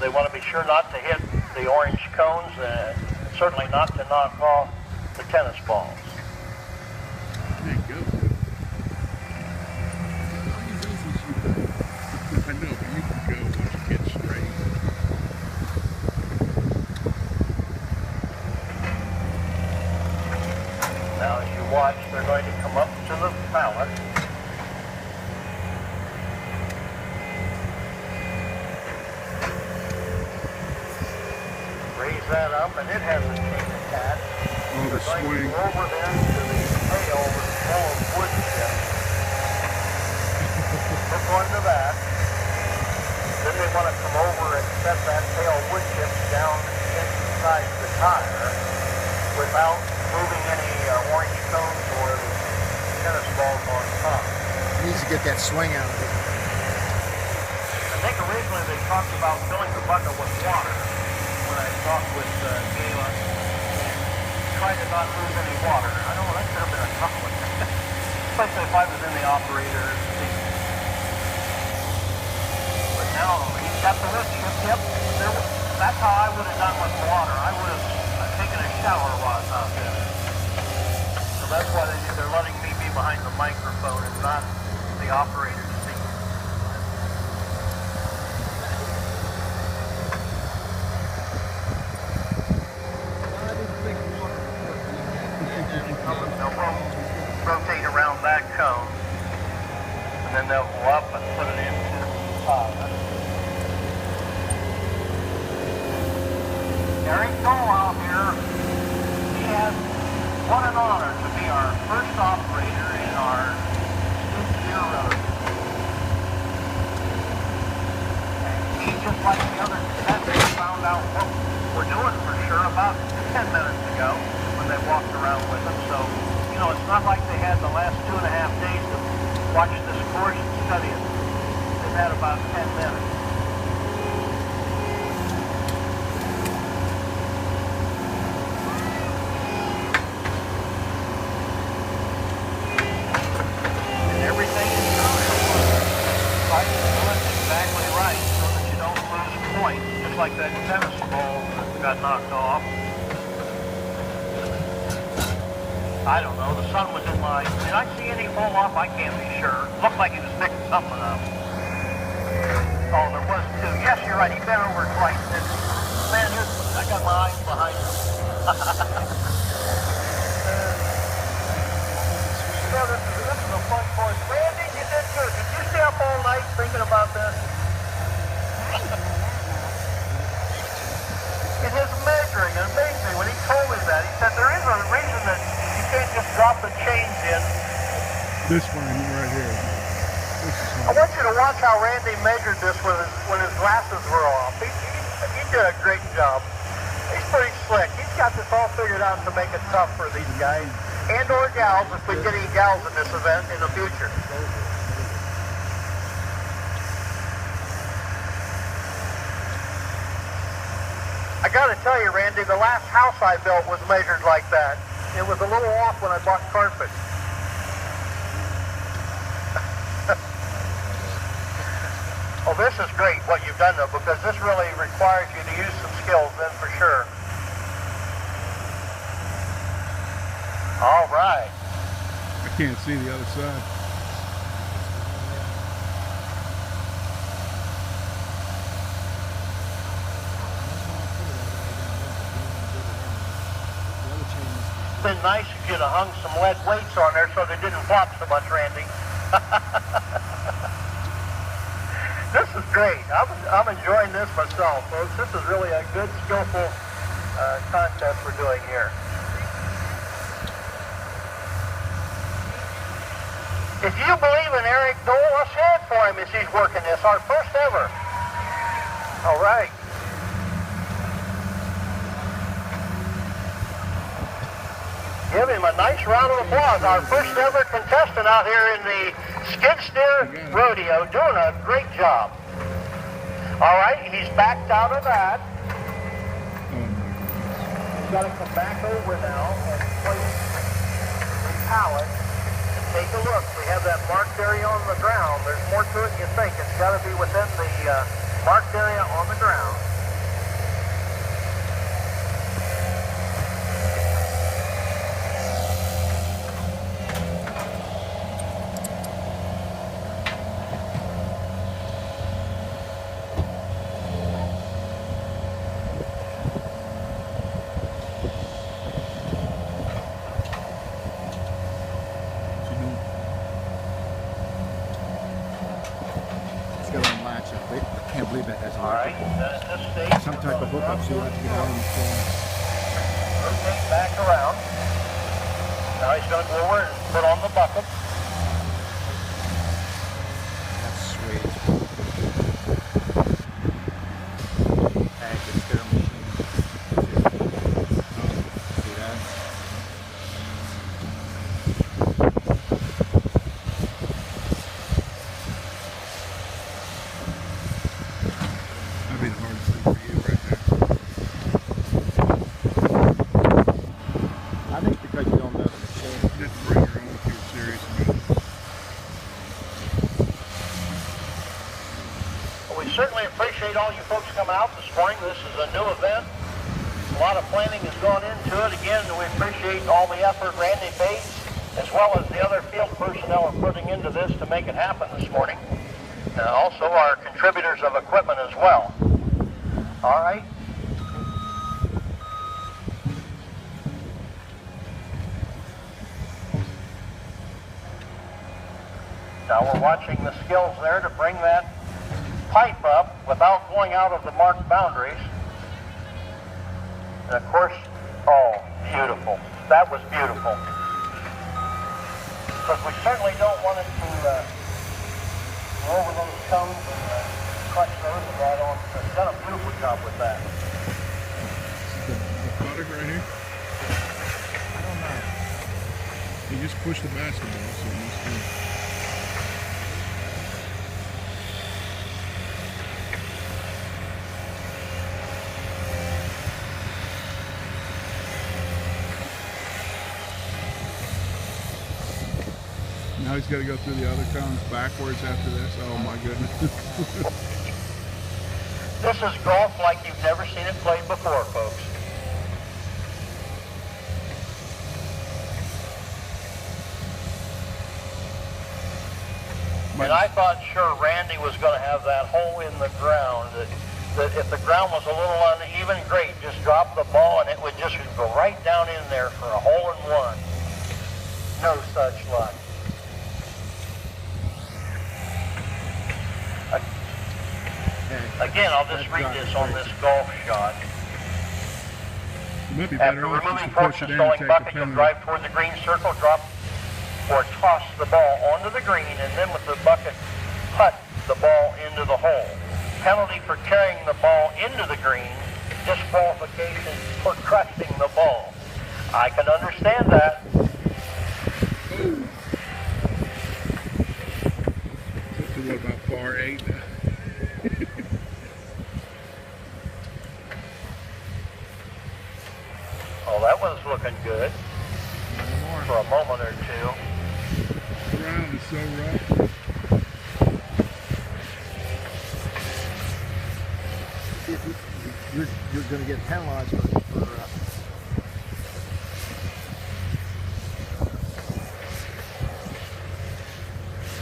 They want to be sure not to hit the orange cones, certainly not to knock off the tennis balls. There you go. I know, but you can go once you get straight. Now as you watch, they're going to come up to the pallet. Raise that up, and it has a chain attached. Oh, the They're going swing. to go over then to the tail with full of wood chips. Hook onto that. Then they want to come over and set that tail wood chips down inside the tire without moving any orange cones or the tennis balls on top. He needs to get that swing out of it. I think originally they talked about filling the bucket with water when I talked with Gala and tried to not lose any water. I don't know, that could have been a tough one. Especially if I was in the operator's seat. But now he's got the wood chip. Yep, that's how I would have done with water. I would have taken a shower while I was out there. So that's why they're letting me be behind the microphone and not the operator's seat. They'll rotate around that cone, and then they'll go up and put it into the tire. Eric Cole out here, he has what an honor to be our first operator in our skid-steer rodeo. And he, just like the other contestants, found out what we're doing for sure about 10 minutes ago when they walked around with him. So, you know, it's not like they had the last 2.5 days to watch this course and study it. They've had about 10 minutes. And everything is done. Try to do it exactly right so that you don't lose points, just like that tennis ball that got knocked off. I don't know, the sun was in my... Did I see any fall off? I can't be sure. Looked like he was picking something up. Oh, there was two. Yes, you're right. He bent over twice. And, man, I got my eyes behind him. So this is a fun course. Randy, you did good. Did you stay up all night thinking about this? It is measuring. It amazed me when he told me that. He said there is a reason that you can't just drop the chains in. This one right here. I want you to watch how Randy measured this when his glasses were off. He did a great job. He's pretty slick. He's got this all figured out to make it tough for these guys. And or gals, if we get any gals in this event in the future. I gotta tell you, Randy, the last house I built was measured like that. It was a little off when I bought carpet. Oh, this is great what you've done though, because this really requires you to use some skills then for sure. All right. I can't see the other side. It's been nice if you'd have hung some lead weights on there so they didn't flop so much, Randy. This is great. I'm enjoying this myself, folks. This is really a good, skillful contest we're doing here. If you believe in Eric Dole, let's hear it for him as he's working this, our first ever. All right. Give him a nice round of applause. Our first ever contestant out here in the skid steer rodeo, doing a great job. All right, he's backed out of that. He's got to come back over now and place the pallet and take a look. We have that marked area on the ground. There's more to it than you think. It's got to be within the marked area on the ground. right. Then at this stage, Some type of hookup so you have to get out on the phone. rotate back around. Now he's going to go over and put on the bucket. That's sweet. Heck, it's their machine. See that? That'd be the hardest thing for you right there. I think because you don't know the machine. Just bring your own if you're serious about it. Well, we certainly appreciate all you folks coming out this morning. This is a new event. A lot of planning has gone into it. Again, we appreciate all the effort Randy Bates, as well as the other field personnel are putting into this to make it happen this morning. And also our contributors of equipment as well. All right. Now we're watching the skills there to bring that pipe up without going out of the marked boundaries. And of course, oh, beautiful. That was beautiful. Because we certainly don't want it to go over those cones and crush those and right on. It's done a beautiful job with that. The product right here, I don't know. you just push the basketball, so you just do. Now he's got to go through the other cones backwards after this. Oh my goodness. This is golf like you've never seen it played before, folks. And I thought sure Randy was going to have that hole in the ground. That if the ground was a little uneven, great. Just drop the ball and it would just go right down in there for a hole in one. No such luck. Again, I'll just read this on this golf shot. It might be After better off removing just to forks push and it in and stalling take bucket, the you'll penalty. drive toward the green circle, drop or toss the ball onto the green, and then with the bucket, putt the ball into the hole. Penalty for carrying the ball into the green, disqualification for crushing the ball. I can understand that. So what about par 8? Oh, that one's looking good for a moment or two. The ground is so rough. You're going to get penalized for